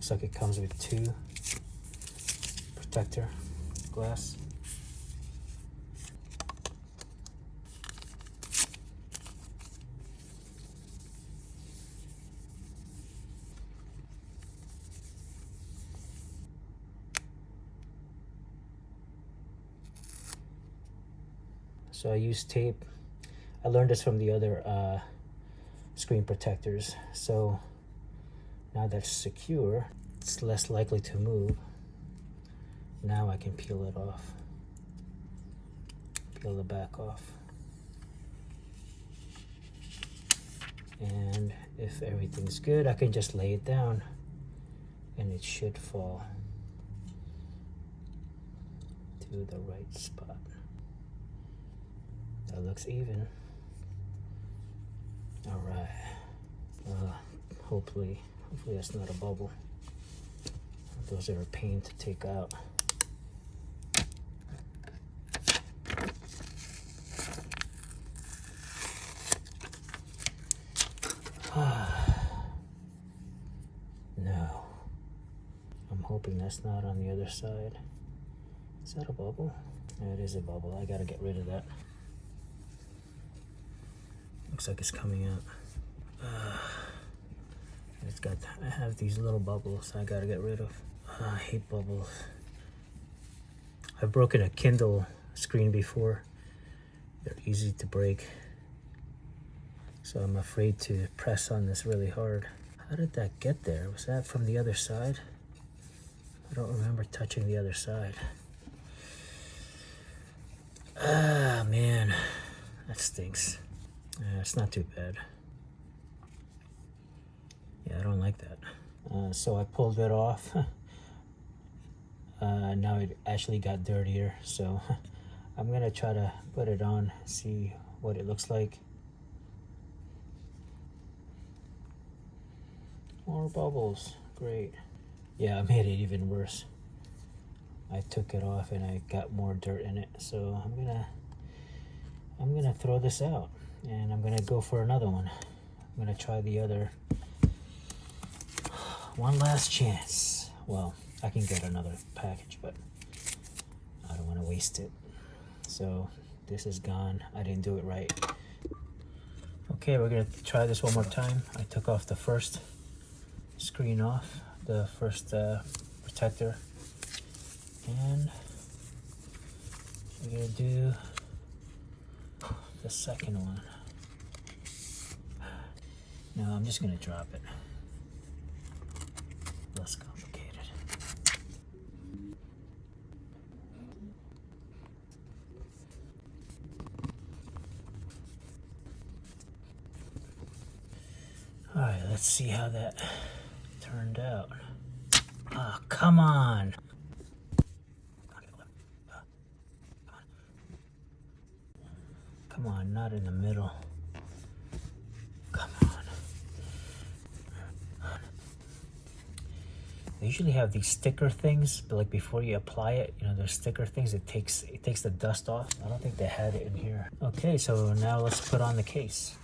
Looks like it comes with 2 protector glass. So I use tape. I learned this from the other screen protectors. So now that's secure, it's less likely to move. Now I can peel it off. Peel the back off. And if everything's good, I can just lay it down and it should fall to the right spot. That looks even. All right. Hopefully that's not a bubble. Those are a pain to take out. No. I'm hoping that's not on the other side. Is that a bubble? Yeah, it is a bubble. I gotta get rid of that. Looks like it's coming out. I have these little bubbles I gotta get rid of. I hate bubbles. I've broken a Kindle screen before. They're easy to break. So I'm afraid to press on this really hard. How did that get there? Was that from the other side? I don't remember touching the other side. Ah, man, that stinks. It's not too bad. Yeah, I don't like that. So I pulled it off. Now it actually got dirtier, so I'm gonna try to put it on, see what it looks like. More bubbles, great. Yeah, I made it even worse. I took it off and I got more dirt in it, so I'm gonna throw this out and I'm gonna go for another one. I'm gonna try the other. One last chance. Well, I can get another package, but I don't want to waste it. So this is gone. I didn't do it right. Okay, we're gonna try this one more time. I took off the first screen off, the first protector, and we're gonna do the second one. No, I'm just gonna drop it. Less complicated. All right, let's see how that turned out. Ah, oh, come on. Come on, not in the middle. Come on. They usually have these sticker things, but like before you apply it, you know, there's sticker things. It takes the dust off. I don't think they had it in here. Okay, so now let's put on the case.